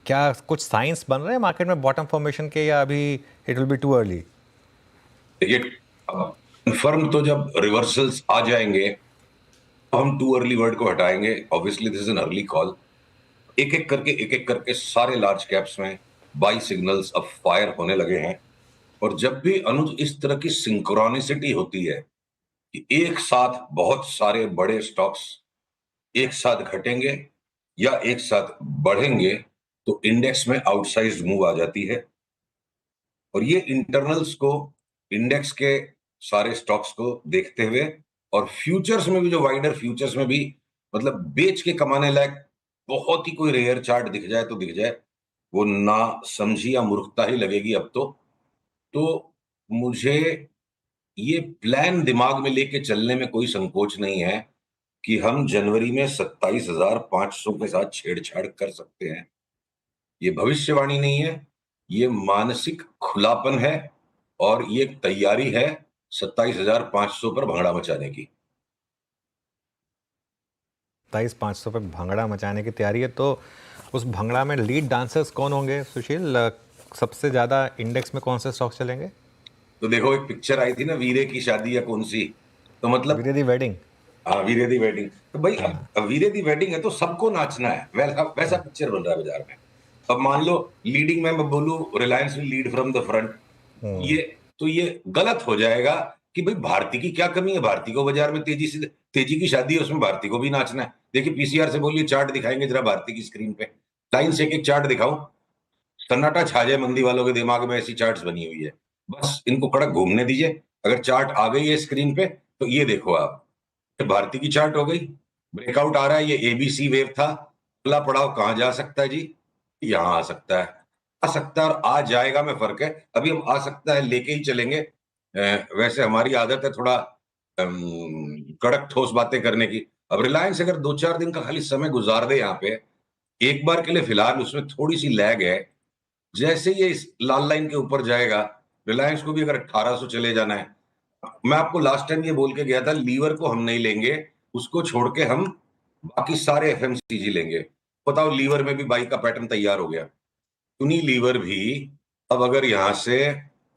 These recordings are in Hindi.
क्या कुछ साइंस बन रहे हैं मार्केट में बॉटम फॉर्मेशन के, या अभी it will be too early? देखिए, कंफर्म तो जब रिवर्सल्स आ जाएंगे तो हम टू अर्ली वर्ड को हटाएंगे। Obviously this is an early call. एक एक करके सारे लार्ज कैप्स में बाई सिग्नल्स अब फायर होने लगे हैं। और जब भी अनुज इस तरह की सिंक्रोनिसिटी होती है कि एक साथ बहुत सारे बड़े स्टॉक्स एक साथ घटेंगे या एक साथ बढ़ेंगे, तो इंडेक्स में आउटसाइज्ड मूव आ जाती है। और ये इंटरनल्स को, इंडेक्स के सारे स्टॉक्स को देखते हुए, और फ्यूचर्स में भी, जो वाइडर फ्यूचर्स में भी, मतलब बेच के कमाने लायक बहुत ही कोई रेयर चार्ट दिख जाए तो दिख जाए, वो ना समझी या मूर्खता ही लगेगी अब तो मुझे ये प्लान दिमाग में लेके चलने में कोई संकोच नहीं है कि हम जनवरी में 27,500 के साथ छेड़छाड़ कर सकते हैं। ये भविष्यवाणी नहीं है, ये मानसिक खुलापन है, और ये तैयारी है 27,500 पर भंगड़ा मचाने की। 27,500 पे भंगड़ा मचाने की तैयारी है, तो उस भंगड़ा में लीड डांसर्स कौन होंगे सुशील? सबसे ज़्यादा इंडेक्स में कौन से स्टॉक्स चलेंगे? तो देखो, एक पिक्चर आई थी ना, वीरे की शादी या कौन सी, तो मतलब, वीरे दी वेडिंग। हाँ, वीरे दी वेडिंग। तो भाई, हाँ। अब वीरे दी वेडिंग है तो सबको नाचना है, वैसा वैसा पिक्चर बन रहा है बाजार में। अब मान लो लीडिंग में मैं बोलूं Reliance will lead from the front, ये तो ये गलत हो जाएगा कि भाई भारती की क्या कमी है, भारती को बाजार में तेजी की शादी है, उसमें भारती को भी नाचना है। देखिए, पीसीआर से बोलिए, चार्ट दिखाएंगे जरा भारती की स्क्रीन पे, लाइन से एक एक चार्ट दिखाऊं, सन्नाटा छा जाए मंदी वालों के दिमाग में। ऐसी चार्ट्स बनी हुई है, बस इनको कड़क घूमने दीजिए। अगर चार्ट आ गई है स्क्रीन पे तो ये देखो आप, भारती की चार्ट हो गई, ब्रेकआउट आ रहा है, ये एबीसी वेव था, अगला पड़ाव कहां जा सकता है जी? यहां आ सकता है, आ सकता है, और आ जाएगा में फर्क है। अभी हम आ सकता है लेके ही चलेंगे। वैसे हमारी आदत है थोड़ा कड़क ठोस बातें करने की। अब रिलायंस अगर 2-4 दिन का खाली समय गुजार दे यहाँ पे, एक बार के लिए, फिलहाल उसमें थोड़ी सी लैग है, जैसे ये इस लाल लाइन के ऊपर जाएगा, रिलायंस को भी अगर 1800 चले जाना है, मैं आपको लास्ट टाइम ये बोल के गया था, लीवर को हम नहीं लेंगे, उसको छोड़ के हम बाकी सारे एफएमसीजी लेंगे। बताओ, लीवर में भी बाई का पैटर्न तैयार हो गया। उन्हीं लीवर भी अब अगर यहां से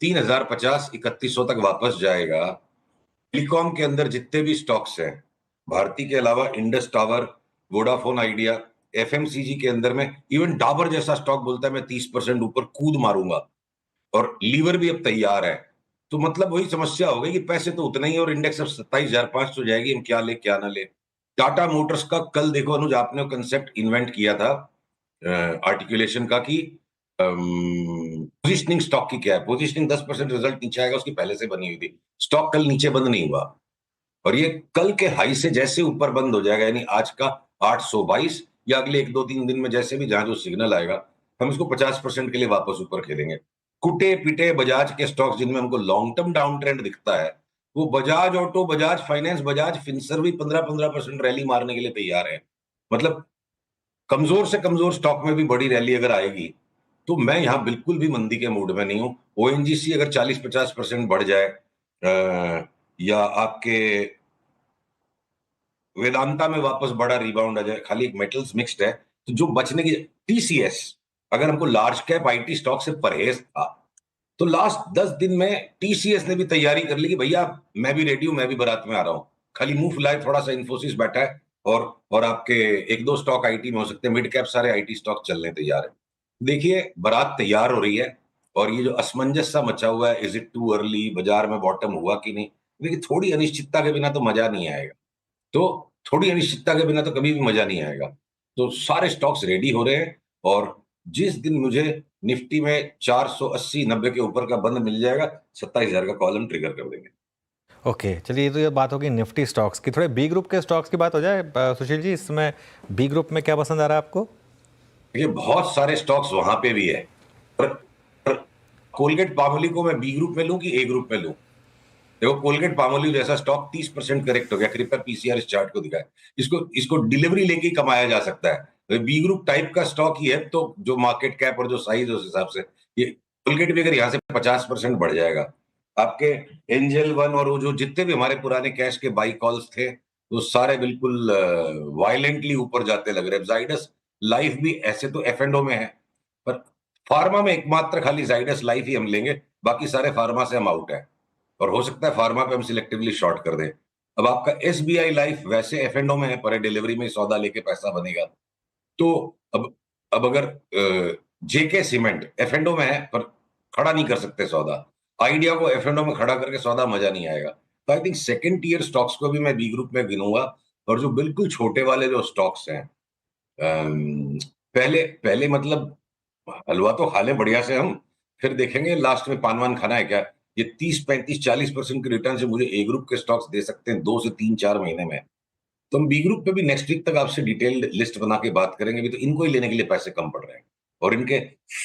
3050 3100 तक वापस जाएगा, टेलीकॉम के अंदर जितने भी स्टॉक्स हैं, भारती के अलावा Indus tower, Vodafone idea, FMCG के अंदर में इवन डाबर जैसा स्टॉक बोलता है मैं 30% ऊपर कूद मारूंगा, और लीवर भी अब तैयार है। तो मतलब वही समस्या हो गई कि पैसे तो उतने ही, और इंडेक्स अब 27,500 जाएगी, हम क्या ले क्या ना ले। टाटा मोटर्स का कल देखो अनुज, आपने कंसेप्ट इन्वेंट किया था आर्टिकुलेशन का कि पोजिशनिंग स्टॉक की क्या है। पोजिशनिंग 10% रिजल्ट नीचे आएगा उसकी पहले से बनी हुई थी, स्टॉक कल नीचे बंद नहीं हुआ, और ये कल के हाई से जैसे ऊपर बंद हो जाएगा, यानी आज का 822, या अगले 1-2-3 दिन में जैसे भी जहां जो सिग्नल आएगा, हम इसको 50% के लिए वापस ऊपर खेलेंगे। कुटे पिटे बजाज के स्टॉक्स जिनमें हमको लॉन्ग टर्म डाउन ट्रेंड दिखता है, वो Bajaj auto, Bajaj finance, Bajaj Finserv भी 15-15% रैली मारने के लिए तैयार है। मतलब कमजोर से कमजोर स्टॉक में भी बड़ी रैली अगर आएगी, तो मैं यहां बिल्कुल भी मंदी के मूड में नहीं हूं। ओएनजीसी अगर 40-50% बढ़ जाए, या आपके वेदांता में वापस बड़ा रिबाउंड आ जाए, खाली एक मेटल्स मिक्स्ड है, तो जो बचने की, टीसीएस, अगर हमको लार्ज कैप आईटी स्टॉक से परहेज था, तो लास्ट 10 दिन में टीसीएस ने भी तैयारी कर ली कि भैया मैं भी रेडी हूं, मैं भी बारात में आ रहा हूं। खाली मुंह फुलाए थोड़ा सा इन्फोसिस बैठा है, और आपके एक दो स्टॉक आईटी में हो सकते हैं, मिड कैप सारे आईटी स्टॉक चलने तैयार है। देखिए, बारात तैयार हो रही है, और ये जो असमंजस सा मचा हुआ है, इज इट टू अर्ली, बाजार में बॉटम हुआ कि नहीं, देखिए थोड़ी अनिश्चितता के बिना तो मजा नहीं आएगा। तो थोड़ी अनिश्चितता के बिना तो कभी भी मजा नहीं आएगा। तो सारे स्टॉक्स रेडी हो रहे हैं, और जिस दिन मुझे निफ्टी में 480-90 के ऊपर का बंद मिल जाएगा, 27,000 का कॉलम ट्रिगर कर देंगे। ओके, चलिए, तो ये बात होगी निफ्टी स्टॉक्स की। थोड़े बी ग्रुप के स्टॉक्स की बात हो जाए सुशील जी, इस समय बी ग्रुप में क्या पसंद आ रहा है आपको? देखिए, बहुत सारे स्टॉक्स वहां पे भी है, पर, पर कोलगेट पामोली को मैं बी ग्रुप में लूं कि ए ग्रुप में लूं? देखो, कोलगेट पामोलिव जैसा स्टॉक 30% करेक्ट हो गया, कृपया पीसीआर इस चार्ट को दिखाए। इसको इसको डिलीवरी लेके ही कमाया जा सकता है, बी ग्रुप टाइप का स्टॉक ही है, तो जो मार्केट कैप और जो साइज उस हिसाब से, ये कोलगेट भी अगर यहाँ से 50% बढ़ जाएगा, आपके एंजल वन और वो जो जितने भी हमारे पुराने कैश के बाई कॉल्स थे, वो सारे बिल्कुल वायलेंटली ऊपर जाते लग रहे हैं। जाइडस लाइफ भी ऐसे तो एफ एंड ओ में है, पर फार्मा में एकमात्र खाली जाइडस लाइफ ही हम लेंगे, बाकी सारे फार्मा से हम आउट है, और हो सकता है फार्मा पे हम सिलेक्टिवली शॉर्ट कर दें। अब आपका एसबीआई लाइफ वैसे एफ&ओ में है, पर डिलीवरी में सौदा लेके पैसा बनेगा। तो अब अगर जेके सीमेंट एफ&ओ में है पर खड़ा नहीं कर सकते सौदा, आइडिया को एफ&ओ में खड़ा करके सौदा मजा नहीं आएगा। तो I think second tier stocks को भी मैं बी ग्रुप में गिनूंगा, और जो बिल्कुल छोटे वाले जो स्टॉक्स हैं, पहले पहले मतलब हलवा तो खा ले बढ़िया से हम, फिर देखेंगे लास्ट में पान वान खाना है क्या। ये 30, 35, 40% के रिटर्न से मुझे ए ग्रुप के स्टॉक्स दे सकते हैं 2 से 3, 4 महीने में। तो हम बी ग्रुप पे भी नेक्स्ट वीक तक आपसे डिटेल्ड लिस्ट बना के बात करेंगे। भी तो इनको ही लेने के लिए पैसे कम पड़ रहे हैं, और इनके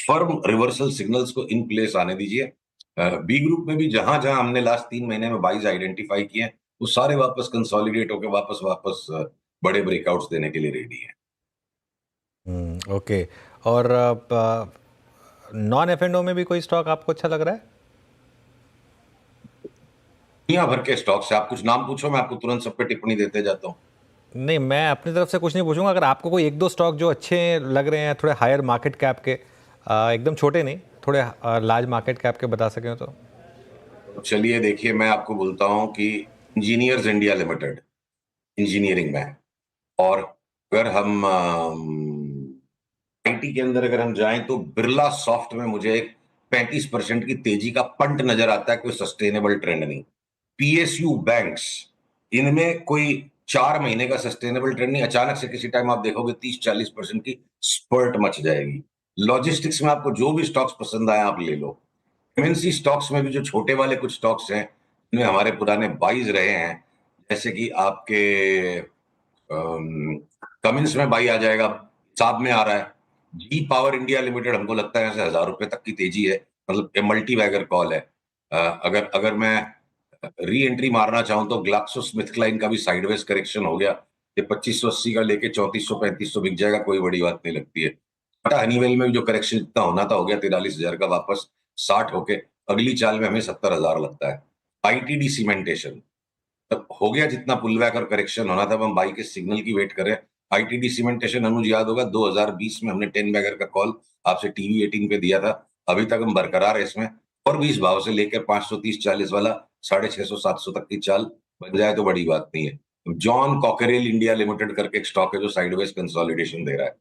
फर्म रिवर्सल सिग्नल्स को इन प्लेस आने दीजिए। बी ग्रुप में भी जहां जहां हमने लास्ट 3 महीने में बाइज आइडेंटिफाई किए हैं, वो सारे वापस कंसोलिडेट होकर वापस वापस बड़े ब्रेकआउट्स देने के लिए रेडी है। ओके। और नॉन एफ&ओ में भी कोई स्टॉक आपको अच्छा लग रहा है? दुनिया भर के स्टॉक्स है, आप कुछ नाम पूछो, मैं आपको तुरंत सब पे टिप्पणी देते जाता हूँ। नहीं, मैं अपनी तरफ से कुछ नहीं पूछूंगा। अगर आपको कोई एक दो स्टॉक जो अच्छे लग रहे हैं, थोड़े हायर मार्केट कैप के, एकदम छोटे नहीं, थोड़े लार्ज मार्केट कैप के बता सकें तो। चलिए देखिए, मैं आपको बोलता हूं कि इंजीनियर्स इंडिया लिमिटेड इंजीनियरिंग में है, और अगर हम आईटी के अंदर अगर हम जाएं तो बिरला सॉफ्ट में मुझे एक 35% की तेजी का पंट नजर आता है, कोई सस्टेनेबल ट्रेंड नहीं। पीएसयू बैंक्स, इनमें कोई 4 महीने का सस्टेनेबल ट्रेंड नहीं, अचानक से किसी टाइम आप देखोगे 30-40% की स्पर्ट मच जाएगी। लॉजिस्टिक्स में आपको जो भी स्टॉक्स पसंद आए आप ले लो। एमएनसी स्टॉक्स में भी जो छोटे वाले कुछ स्टॉक्स हैं, इनमें हमारे पुराने बाइज रहे हैं, जैसे कि आपके कमिंस में बाई आ जाएगा, साब में आ रहा है। जी पावर इंडिया लिमिटेड हमको लगता है ऐसे 1,000 रुपए तक की तेजी है, मतलब ये मल्टी बैगर कॉल है। अगर अगर मैं री एंट्री मारना चाहूं तो ग्लाक्सो स्मिथ क्लाइन का भी साइडवेज करेक्शन हो गया, ये 2580 का लेके 3400-3500 बिक जाएगा, कोई बड़ी बात नहीं लगती है। टाटा हनीवेल में भी जो करेक्शन इतना होना था हो गया, 43,000 का वापस 60 होके अगली चाल में हमें 70,000 लगता है। आईटीडी सीमेंटेशन तब हो गया, जितना पुलबैक और करेक्शन होना था, अब हम बाई के सिग्नल की वेट कर रहे हैं। आईटीडी सीमेंटेशन अनुज याद होगा 2020 में हमने 10 बैगर का कॉल आपसे टीवी 18 पे दिया था, अभी तक हम बरकरार है इसमें, और 20 भाव से लेकर 530-40 वाला 650-700 तक की चाल बन जाए तो बड़ी बात नहीं है। जॉन कॉकरेल इंडिया लिमिटेड करके एक स्टॉक है जो साइडवेज कंसोलिडेशन दे रहा है,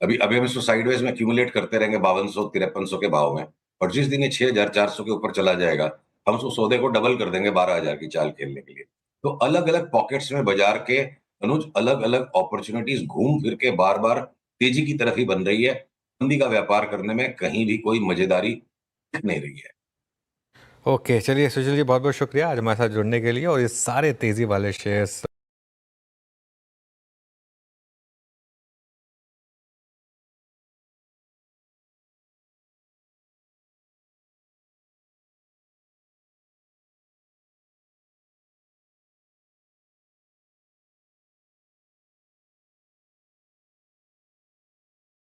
अभी अभी हम इसको साइडवेज में एक्यूमुलेट करते रहेंगे 5200-5300 के भाव में, और जिस दिन ये 6,400 के ऊपर चला जाएगा, हम उस सौदे को डबल कर देंगे 12,000 की चाल खेलने के लिए। तो अलग अलग पॉकेट्स में बाजार के अनुज अलग अलग अपॉर्चुनिटीज घूम फिर के बार बार तेजी की तरफ ही बन रही है। मंदी का व्यापार करने में कहीं भी कोई मजेदारी दिख नहीं रही है। ओके, चलिए सुशील जी, बहुत बहुत शुक्रिया आज हमारे साथ जुड़ने के लिए और ये सारे तेज़ी वाले शेयर्स